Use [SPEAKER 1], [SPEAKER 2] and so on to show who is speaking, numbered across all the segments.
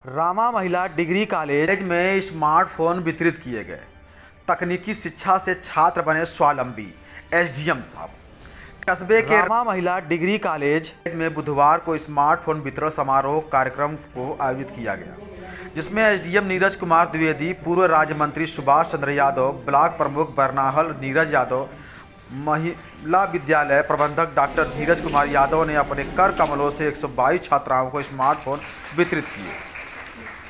[SPEAKER 1] रामा महिला degree college में smartphone वितरित किए गए। तकनीकी शिक्षा से छात्र बने स्वावलंबी। एसडीएम साहब। कस्बे के रामा महिला डिग्री कॉलेज में बुधवार को स्मार्टफोन वितरण समारोह कार्यक्रम को आयोजित किया गया, जिसमें एसडीएम नीरज कुमार द्विवेदी, पूर्व राज्य मंत्री सुभाष चंद्र यादव, ब्लॉक प्रमुख बरनाहल नीरज यादव, महिला विद्यालय प्रबंधक डॉक्टर धीरज कुमार यादव ने अपने कर कमलों से 122 छात्राओं को स्मार्टफोन वितरित किए।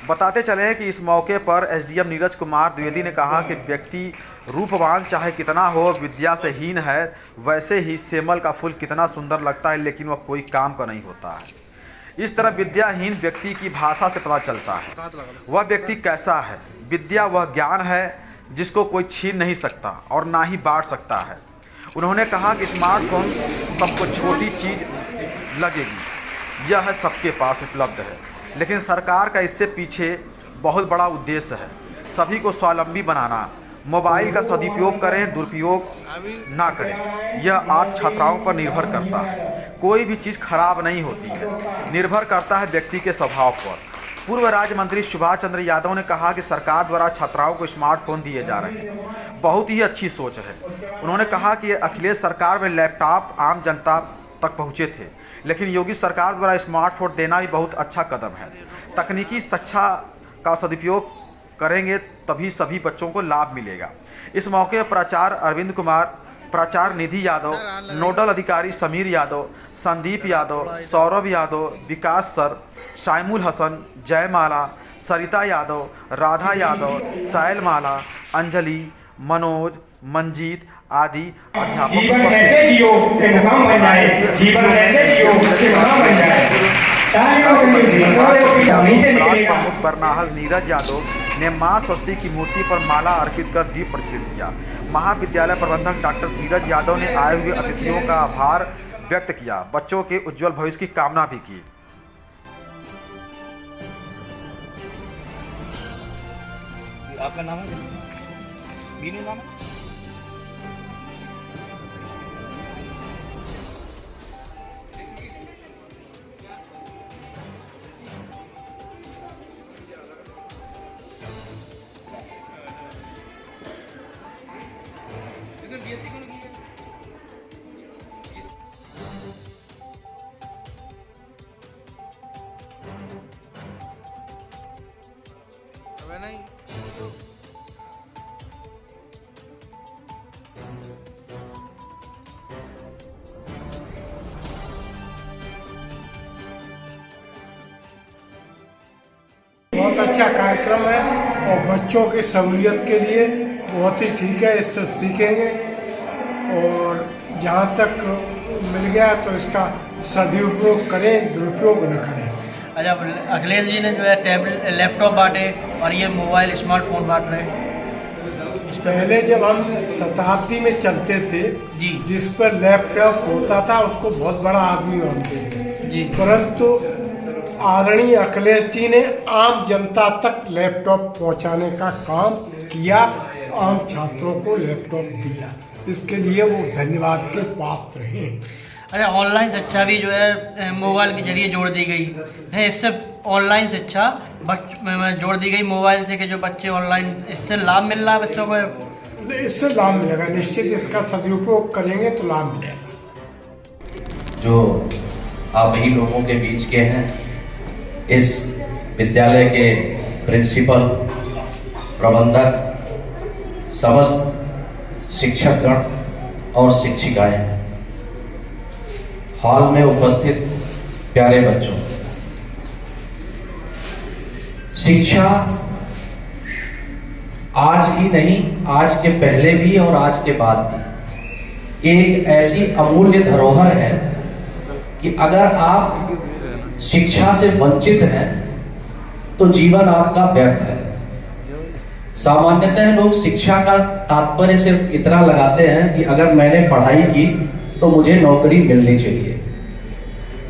[SPEAKER 1] बताते चले कि इस मौके पर एसडीएम नीरज कुमार द्विवेदी ने कहा कि व्यक्ति रूपवान चाहे कितना हो, विद्या से हीन है। वैसे ही सेमल का फूल कितना सुंदर लगता है, लेकिन वह कोई काम का नहीं होता है। इस तरह विद्याहीन व्यक्ति की भाषा से पता चलता है वह व्यक्ति कैसा है। विद्या वह ज्ञान है जिसको कोई छीन नहीं सकता और ना ही बांट सकता है। उन्होंने कहा कि स्मार्टफोन सबको छोटी चीज लगेगी, यह सबके पास उपलब्ध है, लेकिन सरकार का इससे पीछे बहुत बड़ा उद्देश्य है। सभी को स्वावलंबी बनाना। मोबाइल का सदुपयोग करें, दुरुपयोग ना करें। यह आप छात्राओं पर निर्भर करता है। कोई भी चीज़ खराब नहीं होती है, निर्भर करता है व्यक्ति के स्वभाव पर। पूर्व राज्य मंत्री सुभाष चंद्र यादव ने कहा कि सरकार द्वारा छात्राओं को स्मार्टफोन दिए जा रहे हैं, बहुत ही अच्छी सोच है। उन्होंने कहा कि अखिलेश सरकार में लैपटॉप आम जनता तक पहुँचे थे, लेकिन योगी सरकार द्वारा स्मार्टफोन देना भी बहुत अच्छा कदम है। तकनीकी शिक्षा का सदुपयोग करेंगे तभी सभी बच्चों को लाभ मिलेगा। इस मौके पर प्राचार्य अरविंद कुमार, प्राचार्य निधि यादव, नोडल अधिकारी समीर यादव, संदीप यादव, सौरभ यादव, विकास सर, शाइमुल हसन, जयमाला, सरिता यादव, राधा यादव, सायल माला, अंजलि, मनोज, मंजीत आदि अध्यापक प्रमुख बरनाहल नीरज यादव ने मां सरस्वती की मूर्ति पर माला अर्पित कर दीप प्रज्वलित किया। महाविद्यालय प्रबंधक डॉक्टर धीरज यादव ने आए हुए अतिथियों का आभार व्यक्त किया, बच्चों के उज्जवल भविष्य की कामना भी की।
[SPEAKER 2] आपका नाम है? मीनू नाम है? नहीं
[SPEAKER 3] बहुत अच्छा कार्यक्रम है और बच्चों की सहूलियत के लिए बहुत ही ठीक है। इससे सीखेंगे और जहाँ तक मिल गया तो इसका सदुपयोग करें, दुरुपयोग न करें।
[SPEAKER 4] अच्छा, अखिलेश जी ने जो है लैपटॉप बांटे और ये मोबाइल स्मार्टफोन बांट रहे।
[SPEAKER 3] पहले जब हम शताब्दी में चलते थे
[SPEAKER 4] जी,
[SPEAKER 3] जिस पर लैपटॉप होता था उसको बहुत बड़ा आदमी मानते थे
[SPEAKER 4] जी,
[SPEAKER 3] परंतु आदरणीय अखिलेश जी ने आम जनता तक लैपटॉप पहुंचाने का काम किया, आम छात्रों को लैपटॉप दिया। इसके लिए वो धन्यवाद के पात्र हैं।
[SPEAKER 4] अच्छा, ऑनलाइन शिक्षा भी जो है मोबाइल के जरिए जोड़ दी गई है। इससे ऑनलाइन शिक्षा जोड़ दी गई मोबाइल से कि जो बच्चे ऑनलाइन, इससे लाभ मिल रहा है बच्चों को।
[SPEAKER 3] इससे लाभ मिलेगा निश्चित, इसका सदुपयोग करेंगे तो लाभ मिलेगा।
[SPEAKER 5] जो आप ही लोगों के बीच के हैं, इस विद्यालय के प्रिंसिपल, प्रबंधक, समस्त शिक्षकगण और शिक्षिकाएं, हॉल में उपस्थित प्यारे बच्चों, शिक्षा आज ही नहीं, आज के पहले भी और आज के बाद भी एक ऐसी अमूल्य धरोहर है कि अगर आप शिक्षा से वंचित हैं तो जीवन आपका व्यर्थ है। सामान्यतः लोग शिक्षा का तात्पर्य सिर्फ इतना लगाते हैं कि अगर मैंने पढ़ाई की तो मुझे नौकरी मिलनी चाहिए।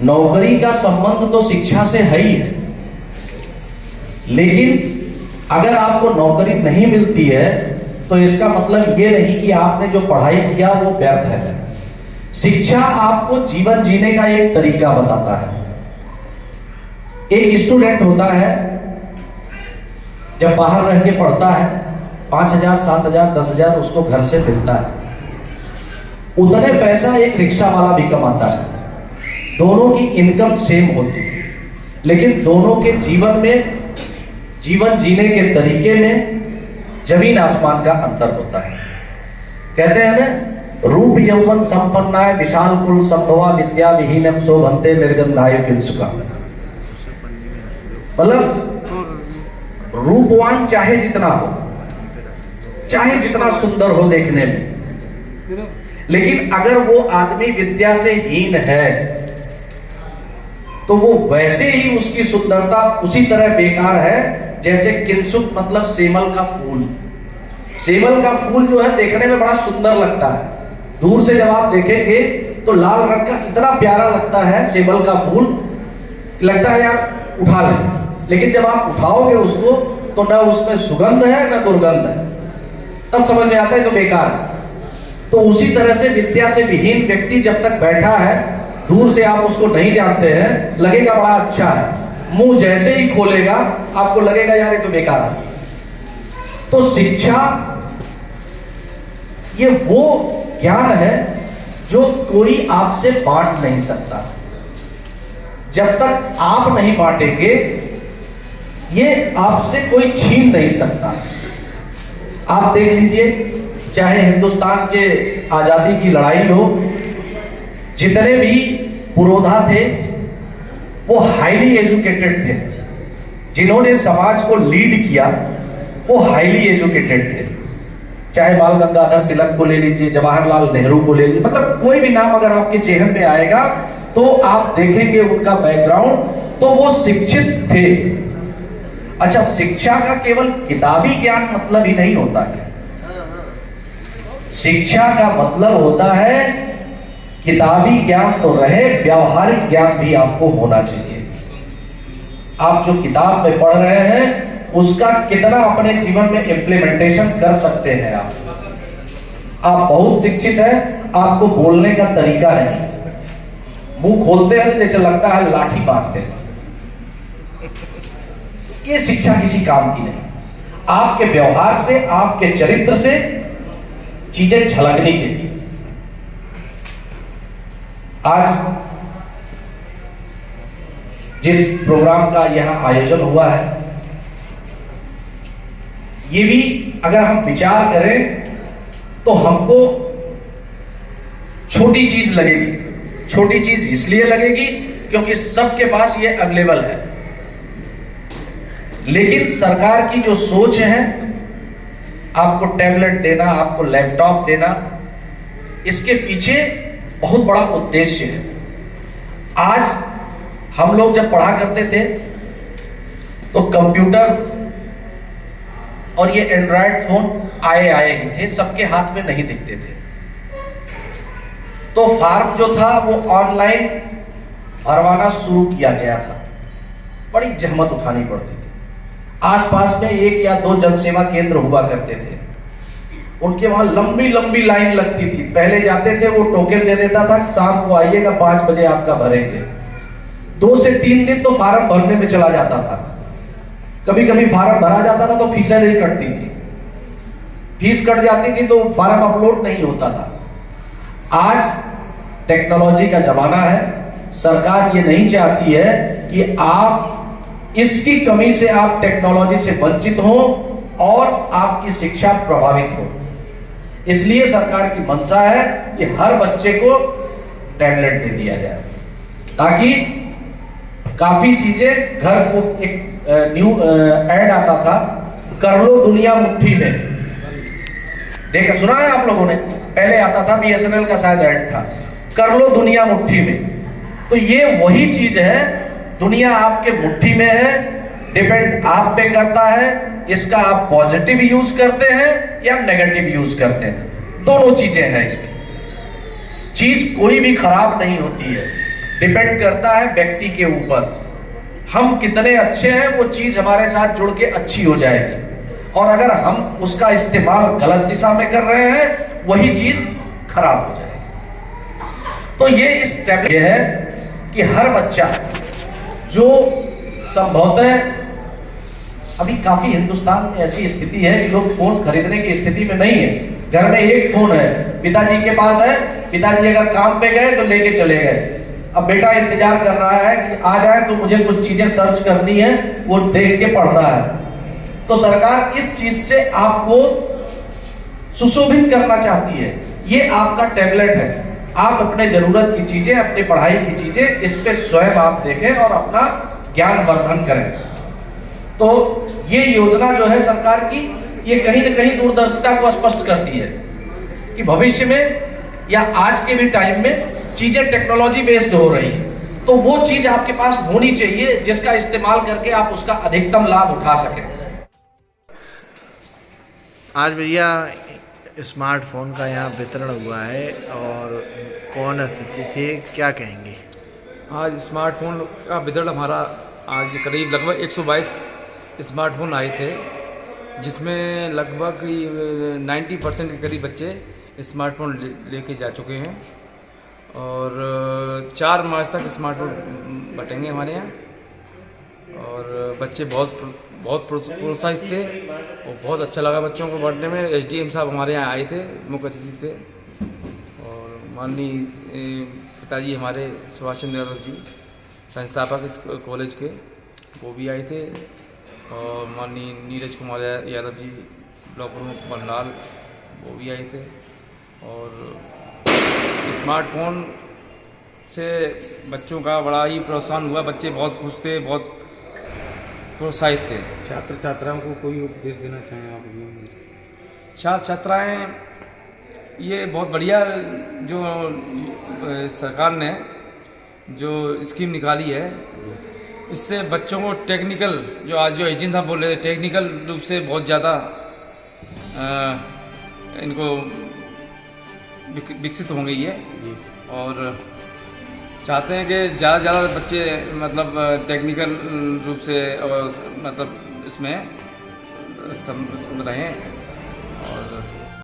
[SPEAKER 5] नौकरी का संबंध तो शिक्षा से है ही है, लेकिन अगर आपको नौकरी नहीं मिलती है तो इसका मतलब ये नहीं कि आपने जो पढ़ाई किया वो व्यर्थ है। शिक्षा आपको जीवन जीने का एक तरीका बताता है। एक स्टूडेंट होता है जब बाहर रह के पढ़ता है 5,000, 7,000, 10,000 उसको घर से मिलता है, उतने पैसा एक रिक्शा वाला भी कमाता है। दोनों की इनकम सेम होती है, लेकिन दोनों के जीवन में, जीवन जीने के तरीके में जमीन आसमान का अंतर होता है। कहते हैं ना, रूप यौवन संपन्नाय विशाल कुल संभवा विद्या विहीनम शोभन्ते निर्गंधाय किंसुका। मतलब रूपवान चाहे जितना हो, चाहे जितना सुंदर हो देखने में, लेकिन अगर वो आदमी विद्या से हीन है तो वो वैसे ही उसकी सुंदरता उसी तरह बेकार है जैसे किंसुक मतलब सेमल का फूल। सेमल का फूल जो है देखने में बड़ा सुंदर लगता है, दूर से जब आप देखेंगे तो लाल रंग का इतना प्यारा लगता है सेमल का फूल, लगता है यार उठा लें, लेकिन जब आप उठाओगे उसको तो न उसमें सुगंध है न दुर्गंध है, तब समझ में आता है तो बेकार है। तो उसी तरह से विद्या से विहीन व्यक्ति जब तक बैठा है, दूर से आप उसको नहीं जानते हैं, लगेगा बड़ा अच्छा है, मुंह जैसे ही खोलेगा आपको लगेगा यार ये तो बेकार है। तो शिक्षा ये वो ज्ञान है जो कोई आपसे बांट नहीं सकता। जब तक आप नहीं बांटेंगे ये आपसे कोई छीन नहीं सकता। आप देख लीजिए, चाहे हिंदुस्तान के आजादी की लड़ाई हो, जितने भी पुरोधा थे वो हाईली एजुकेटेड थे, जिन्होंने समाज को लीड किया वो हाईली एजुकेटेड थे। चाहे बाल गंगाधर तिलक को ले लीजिए, जवाहरलाल नेहरू को ले लीजिए, मतलब कोई भी नाम अगर आपके जेहन में आएगा तो आप देखेंगे उनका बैकग्राउंड, तो वो शिक्षित थे। अच्छा, शिक्षा का केवल किताबी ज्ञान मतलब ही नहीं होता है। शिक्षा का मतलब होता है किताबी ज्ञान तो रहे, व्यावहारिक ज्ञान भी आपको होना चाहिए। आप जो किताब में पढ़ रहे हैं उसका कितना अपने जीवन में इम्प्लीमेंटेशन कर सकते हैं आप बहुत शिक्षित हैं, आपको बोलने का तरीका नहीं, मुंह खोलते हैं जैसे लगता है लाठी मारते हैं, ये शिक्षा किसी काम की नहीं। आपके व्यवहार से, आपके चरित्र से चीजें झलकनी चाहिए। आज जिस प्रोग्राम का यहां आयोजन हुआ है, ये भी अगर हम विचार करें तो हमको छोटी चीज लगेगी। छोटी चीज इसलिए लगेगी क्योंकि सबके पास ये अवेलेबल है, लेकिन सरकार की जो सोच है, आपको टैबलेट देना, आपको लैपटॉप देना, इसके पीछे बहुत बड़ा उद्देश्य है। आज हम लोग जब पढ़ा करते थे तो कंप्यूटर और ये एंड्रॉयड फोन आए ही थे, सबके हाथ में नहीं दिखते थे। तो फॉर्म जो था वो ऑनलाइन भरवाना शुरू किया गया था, बड़ी जहमत उठानी पड़ती थी। आसपास में 1 या 2 जनसेवा केंद्र हुआ करते थे, उनके वहां लंबी लंबी लाइन लगती थी। पहले जाते थे, वो टोकन दे देता था, शाम को आइएगा 5 बजे आपका भरेंगे। 2 से 3 दिन तो फार्म भरने में चला जाता था। कभी कभी फार्म भरा जाता था तो फीसें नहीं कटती थी, फीस कट जाती थी तो फार्म अपलोड नहीं होता था। आज टेक्नोलॉजी का जमाना है, सरकार ये नहीं चाहती है कि आप इसकी कमी से आप टेक्नोलॉजी से वंचित हो और आपकी शिक्षा प्रभावित हो। इसलिए सरकार की मंशा है कि हर बच्चे को टैबलेट दे दिया जाए, ताकि काफी चीजें घर को, एक न्यू ऐड आता था, कर लो दुनिया मुट्ठी में, देखा सुना है आप लोगों ने? पहले आता था, BSNL का शायद ऐड था, कर लो दुनिया मुट्ठी में। तो ये वही चीज है, दुनिया आपके मुट्ठी में है, डिपेंड आप पे करता है, इसका आप पॉजिटिव यूज करते हैं या नेगेटिव यूज करते हैं, दोनों चीजें हैं इसमें। चीज कोई भी खराब नहीं होती है, डिपेंड करता है व्यक्ति के ऊपर। हम कितने अच्छे हैं, वो चीज हमारे साथ जुड़ के अच्छी हो जाएगी, और अगर हम उसका इस्तेमाल गलत दिशा में कर रहे हैं, वही चीज खराब हो जाएगी। तो ये इस टैबलेट है कि हर बच्चा जो संभवतः अभी काफी हिंदुस्तान में ऐसी स्थिति है कि लोग फोन खरीदने की स्थिति में नहीं है। घर में एक फोन है, पिताजी के पास है, पिताजी अगर काम पे गए तो लेके चले गए। अब बेटा इंतजार कर रहा है कि आ जाए तो मुझे कुछ चीजें सर्च करनी है, वो देख के पढ़ना है। तो सरकार इस चीज से आपको सुशोभित करना चाहती है। ये आपका टैबलेट है, आप अपने जरूरत की चीजें, अपनी पढ़ाई की चीजें इस पे स्वयं आप देखें और अपना ज्ञान वर्धन करें। तो ये योजना जो है सरकार की, ये कहीं ना कहीं दूरदर्शिता को स्पष्ट करती है कि भविष्य में या आज के भी टाइम में चीजें टेक्नोलॉजी बेस्ड हो रही हैं, तो वो चीज आपके पास होनी चाहिए जिसका इस्तेमाल करके आप उसका अधिकतम लाभ उठा सकें।
[SPEAKER 6] आज भैया स्मार्टफोन का यहाँ वितरण हुआ है और कौन अतिथि थे, क्या कहेंगे?
[SPEAKER 7] आज स्मार्टफोन का वितरण हमारा आज करीब लगभग 122 स्मार्टफोन आए थे, जिसमें लगभग 90% के करीब बच्चे स्मार्टफोन लेके जा चुके हैं और 4 मार्च तक स्मार्टफोन बटेंगे हमारे यहाँ। और बच्चे बहुत प्रोत्साहित थे और बहुत अच्छा लगा बच्चों को बांटने में। एसडीएम साहब हमारे यहाँ आए थे, मुख्य अतिथि थे, और माननीय पिताजी हमारे सुभाष चंद्र यादव जी संस्थापक इस कॉलेज के, वो भी आए थे, और माननीय नीरज कुमार यादव जी ब्लॉक प्रमुख बंडाल, वो भी आए थे। और स्मार्टफोन से बच्चों का बड़ा ही प्रोत्साहन हुआ, बच्चे बहुत खुश थे, बहुत प्रोत्साहित थे।
[SPEAKER 8] छात्र छात्राओं को कोई उपदेश देना चाहें आप?
[SPEAKER 7] छात्र छात्राएँ, ये बहुत बढ़िया जो सरकार ने जो स्कीम निकाली है, इससे बच्चों को टेक्निकल, जो आज जो एजेंट साहब बोल रहे थे, टेक्निकल रूप से बहुत ज़्यादा इनको विकसित होंगे ये, और चाहते हैं कि ज़्यादा से ज़्यादा बच्चे मतलब टेक्निकल रूप से मतलब इसमें रहें और